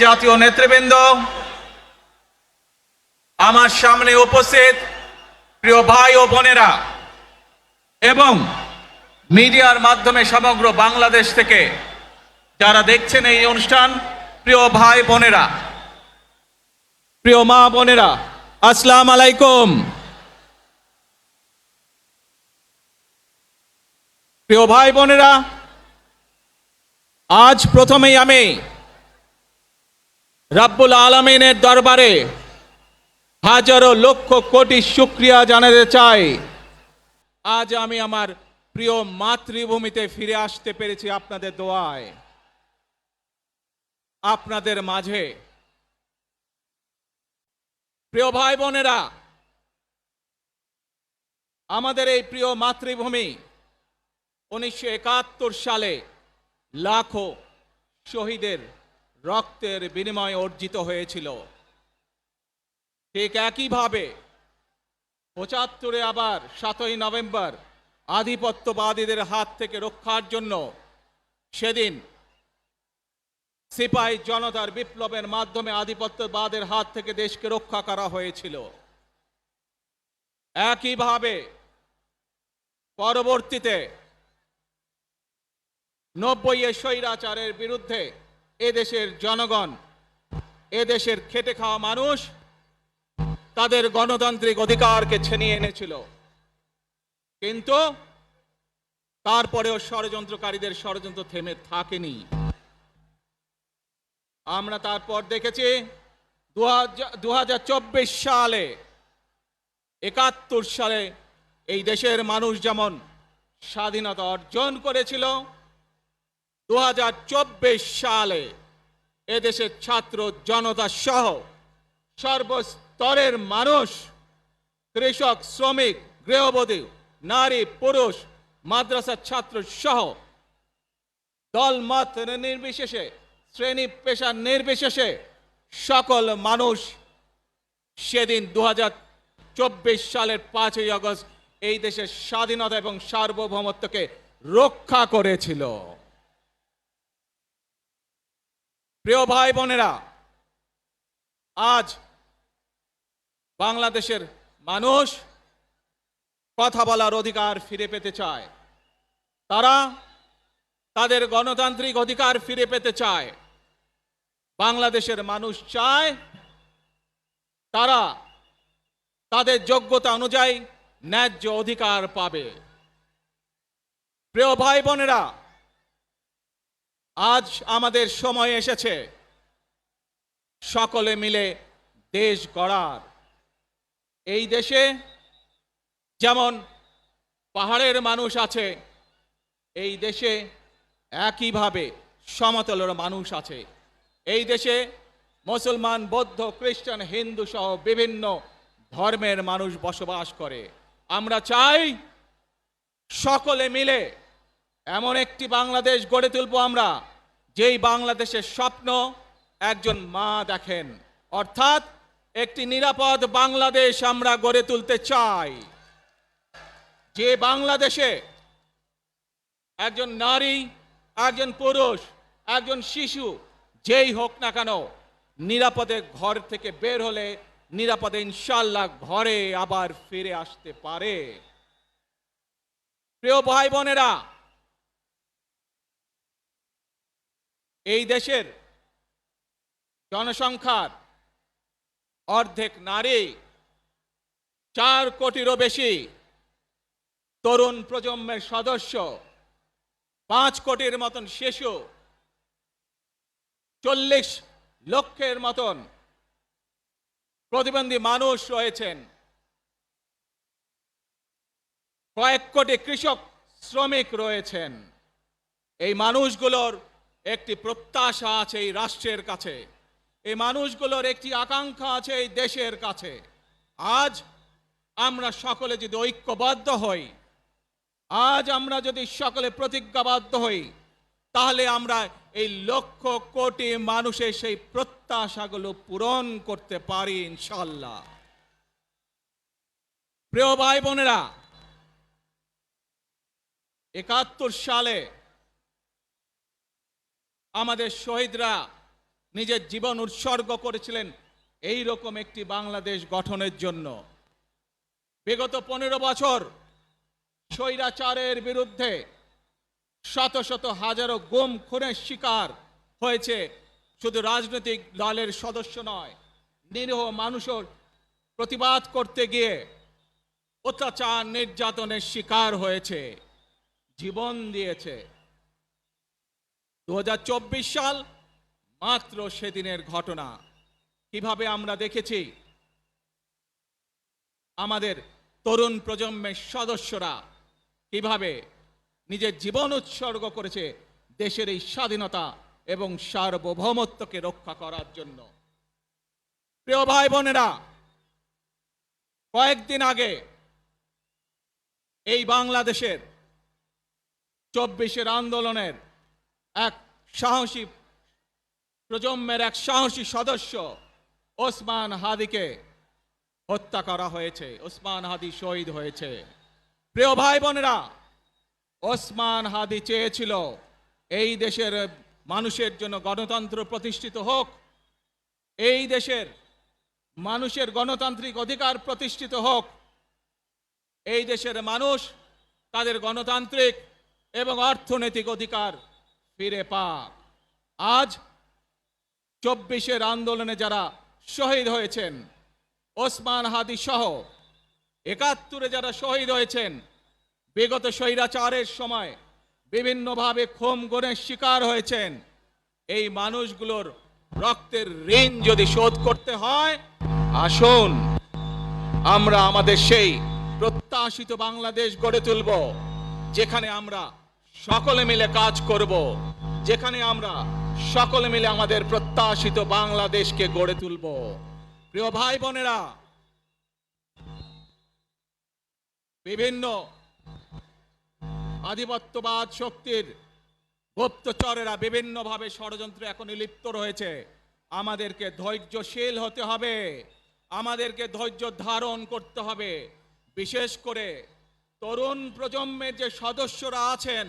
জাতীয় নেতৃবৃন্দ, আমার সামনে উপস্থিত প্রিয় ভাই ও বোনেরা এবং মিডিয়ার মাধ্যমে সমগ্র বাংলাদেশ থেকে যারা দেখছেন এই অনুষ্ঠান, প্রিয় ভাই বোনেরা, প্রিয় মা বোনেরা, আসসালামু আলাইকুম। প্রিয় ভাই বোনেরা, আজ প্রথমেই আমি রাব্বুল আলামিনের দরবারে হাজারো লক্ষ কোটি শুকরিয়া জানাতে চাই। আজ আমি আমার প্রিয় মাতৃভূমিতে ফিরে আসতে পেরেছি আপনাদের দোয়ায়, আপনাদের মাঝে। প্রিয় ভাই বোনেরা, আমাদের এই প্রিয় মাতৃভূমি 1971 সালে লাখো শহীদের রক্তের বিনিময়ে অর্জিত হয়েছিল। ঠিক একইভাবে 75-এ আবার 7ই নভেম্বর আধিপত্যবাদীদের হাত থেকে রক্ষার জন্য সেদিন সিপাহী জনতার বিপ্লবের মাধ্যমে আধিপত্যবাদের হাত থেকে দেশকে রক্ষা করা হয়েছিল। একইভাবে পরবর্তীতে 90-এ স্বৈরাচারের বিরুদ্ধে এদেশের জনগণ, এদেশের খেটে খাওয়া মানুষ তাদের গণতান্ত্রিক অধিকারকে ছিনিয়ে এনেছিল। কিন্তু তারপরেও ষড়যন্ত্রকারীদের ষড়যন্ত্র থেমে থাকেনি। আমরা তারপর দেখেছি 2024 সালে, 71 সালে এই দেশের মানুষ যেমন স্বাধীনতা অর্জন করেছিল, 2024 সালে এদেশের ছাত্র জনতা সহ সর্বস্তরের মানুষ, কৃষক, শ্রমিক, গৃহবধূ, নারী, পুরুষ, মাদ্রাসার ছাত্র সহ দলমত নির্বিশেষে, শ্রেণী পেশা নির্বিশেষে সকল মানুষ সেদিন 2024 সালের 5ই আগস্ট এই দেশের স্বাধীনতা এবং সার্বভৌমত্বকে রক্ষা করেছিল। প্রিয় ভাই বোনেরা, আজ বাংলাদেশের মানুষ কথা বলার অধিকার ফিরে পেতে চায়, তারা তাদের গণতান্ত্রিক অধিকার ফিরে পেতে চায়। বাংলাদেশের মানুষ চায় তারা তাদের যোগ্যতা অনুযায়ী ন্যায্য অধিকার পাবে। প্রিয় ভাই বোনেরা, আজ আমাদের সময় এসেছে সকলে মিলে দেশ গড়ার। এই দেশে যেমন পাহাড়ের মানুষ আছে, এই দেশে একইভাবে সমতলের মানুষ আছে। এই দেশে মুসলমান, বৌদ্ধ, খ্রিস্টান, হিন্দু সহ বিভিন্ন ধর্মের মানুষ বসবাস করে। আমরা চাই সকলে মিলে এমন একটি বাংলাদেশ গড়ে তুলব আমরা, যেই বাংলাদেশের স্বপ্ন একজন মা দেখেন, অর্থাৎ একটি নিরাপদ বাংলাদেশ আমরা গড়ে তুলতে চাই। যে বাংলাদেশে একজন নারী, একজন পুরুষ, একজন শিশু যেই হোক না কেন নিরাপদে ঘর থেকে বের হলে নিরাপদে ইনশাআল্লাহ ঘরে আবার ফিরে আসতে পারে। প্রিয় ভাই বোনেরা, এই দেশের জনসংখ্যার অর্ধেক নারী, 4 কোটিরও বেশি তরুণ প্রজন্মের সদস্য, 5 কোটির মতন শিশু, 40 লক্ষের মতন প্রতিবন্ধী মানুষ রয়েছেন, কয়েক কোটি কৃষক, শ্রমিক রয়েছেন। এই মানুষগুলোর একটি প্রত্যাশা আছে এই রাষ্ট্রের কাছে, এই মানুষগুলোর একটি আকাঙ্ক্ষা আছে এই দেশের কাছে। আজ আমরা সকলে যদি ঐক্যবদ্ধ হই, আজ আমরা যদি সকলে প্রতিজ্ঞাবদ্ধ হই, তাহলে আমরা এই লক্ষ কোটি মানুষের সেই প্রত্যাশাগুলো পূরণ করতে পারি ইনশাআল্লাহ। প্রিয় ভাই বোনেরা, 71 সালে আমাদের শহীদরা নিজের জীবন উৎসর্গ করেছিলেন এই রকম একটি বাংলাদেশ গঠনের জন্য। বিগত 15 বছর স্বৈরাচারের বিরুদ্ধে শত শত হাজারো গুম খুনের শিকার হয়েছে শুধু রাজনৈতিক দলের সদস্য নয়, নিরীহ মানুষের প্রতিবাদ করতে গিয়ে অত্যাচার নির্যাতনের শিকার হয়েছে, জীবন দিয়েছে। 2024 সাল মাত্র সেদিনের ঘটনা। কিভাবে আমরা দেখেছি আমাদের তরুণ প্রজন্মের সদস্যরা কিভাবে নিজের জীবন উৎসর্গ করেছে দেশের এই স্বাধীনতা এবং সার্বভৌমত্বকে রক্ষা করার জন্য। প্রিয় ভাই বোনেরা, কয়েকদিন আগে এই বাংলাদেশের 24-এর আন্দোলনের এক সাহসী প্রজন্মের এক সাহসী সদস্য ওসমান হাদিকে হত্যা করা হয়েছে। ওসমান হাদি শহীদ হয়েছে। প্রিয় ভাই বোনেরা, ওসমান হাদি চেয়েছিল এই দেশের মানুষের জন্য গণতন্ত্র প্রতিষ্ঠিত হোক, এই দেশের মানুষের গণতান্ত্রিক অধিকার প্রতিষ্ঠিত হোক, এই দেশের মানুষ তাদের গণতান্ত্রিক এবং অর্থনৈতিক অধিকার ফিরে পাক। আজ 24-এর আন্দোলনে যারা শহীদ হয়েছেন, ওসমান হাদি সহ 71-এ যারা শহীদ হয়েছেন, বিগত স্বৈরাচারের সময় বিভিন্নভাবে খুন গুমের শিকার হয়েছেন, এই মানুষগুলোর রক্তের ঋণ যদি শোধ করতে হয়, আসুন আমরা আমাদের সেই প্রত্যাশিত বাংলাদেশ গড়ে তুলব, যেখানে আমরা সকলে মিলে কাজ করব, যেখানে আমরা সকলে মিলে আমাদের প্রত্যাশিত বাংলাদেশকে গড়ে তুলব। প্রিয় ভাই বোনেরা, বিভিন্ন আধিপত্যবাদ শক্তির গুপ্তচরেরা বিভিন্নভাবে ষড়যন্ত্রে এখন লিপ্ত রয়েছে। আমাদেরকে ধৈর্যশীল হতে হবে, আমাদেরকে ধৈর্য ধারণ করতে হবে। বিশেষ করে তরুণ প্রজন্মের যে সদস্যরা আছেন,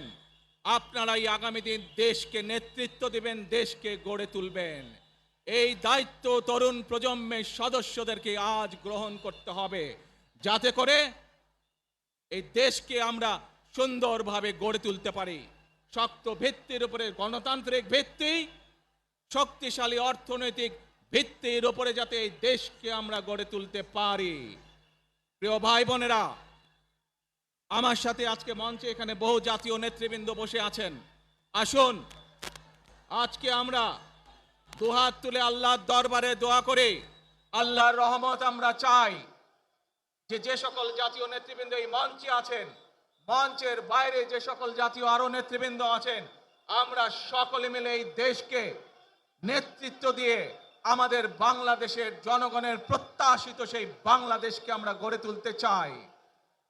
আপনারাই আগামী দিন দেশকে নেতৃত্ব দিবেন, দেশকে গড়ে তুলবেন। এই দায়িত্ব তরুণ প্রজন্মের সদস্যদেরকে আজ গ্রহণ করতে হবে, যাতে করে এই দেশকে আমরা সুন্দরভাবে গড়ে তুলতে পারি। শক্ত ভিত্তির উপরে গণতান্ত্রিক ভিত্তি, শক্তিশালী অর্থনৈতিক ভিত্তির উপরে যাতে এই দেশকে আমরা গড়ে তুলতে পারি। প্রিয় ভাই বোনেরা, আমার সাথে আজকে মঞ্চে এখানে বহু জাতীয় নেতৃবৃন্দ বসে আছেন। আসুন আজকে আমরা দুহাত তুলে আল্লাহর দরবারে দোয়া করি, আল্লাহর রহমত আমরা চাই। যে সকল জাতীয় নেতৃবৃন্দ এই মঞ্চে আছেন, মঞ্চের বাইরে যে সকল জাতীয় আরো নেতৃবৃন্দ আছেন, আমরা সকলে মিলে এই দেশকে নেতৃত্ব দিয়ে আমাদের বাংলাদেশের জনগণের প্রত্যাশিত সেই বাংলাদেশকে আমরা গড়ে তুলতে চাই।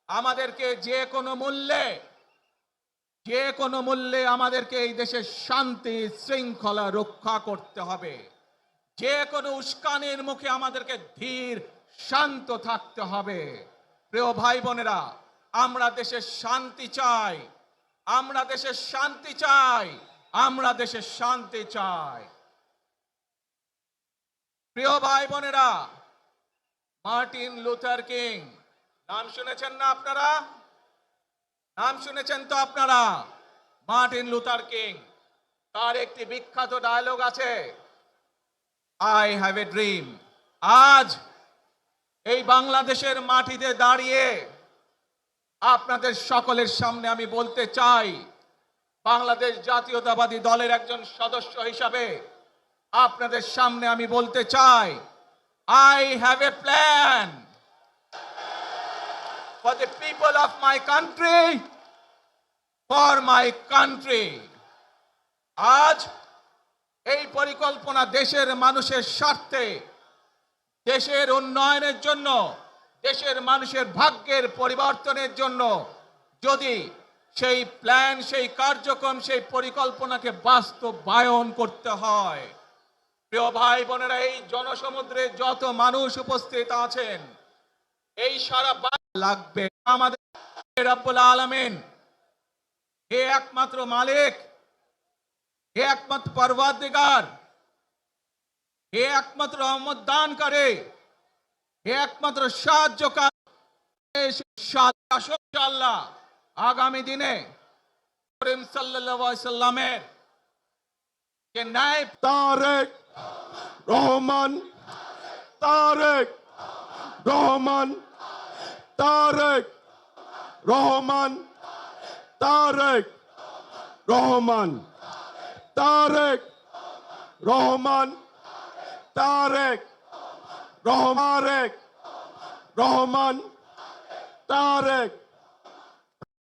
আমাদেরকে যে কোনো মূল্যে আমাদেরকে এই দেশের শান্তি শৃঙ্খলা রক্ষা করতে হবে। যে কোনো উস্কানির মুখে আমাদেরকে ধীর শান্ত থাকতে হবে। প্রিয় ভাই বোনেরা, আমরা দেশের শান্তি চাই, আমরা দেশের শান্তি চাই, আমরা দেশের শান্তি চাই। প্রিয় ভাই বোনেরা, মার্টিন লুথার কিং নাম শুনেছেন না আপনারা? নাম শুনেছেন তো আপনারা? মার্টিন লুথার কিং, তার একটি বিখ্যাত ডায়লগ আছে, আই হ্যাভ এ ড্রিম। আজ এই বাংলাদেশের মাটিতে দাঁড়িয়ে আপনাদের সকলের সামনে আমি বলতে চাই, বাংলাদেশ জাতীয়তাবাদী দলের একজন সদস্য হিসাবে আপনাদের সামনে আমি বলতে চাই, I have a plan for the people of my country, for my country. আজ এই পরিকল্পনা দেশের মানুষের স্বার্থে, দেশের উন্নয়নের জন্য, দেশের মানুষের ভাগ্যের পরিবর্তনের জন্য যদি সেই প্ল্যান, সেই কার্যক্রম, সেই পরিকল্পনাকে বাস্তবায়ন করতে হয়, প্রিয় ভাই বোনেরা, এই জনসমুদ্রে যত মানুষ উপস্থিত আছেন, এই সারা লাগবে আমাদের রব্বুল আলামিন, হে একমাত্র মালিক, হে একমাত্র পরওয়ারদিগার, হে একমাত্র রহমত দান করে, হে একমাত্র সাহায্যকারী, আল্লাহ আগামী দিনে করিম সাল্লাল্লাহু আলাইহি সাল্লামের যে ন্যায় তারেক রহমান, তারেক রহমান, তারেক রহমান, তারেক রহমান, তারেক রহমান, তারেক রহমান, তারেক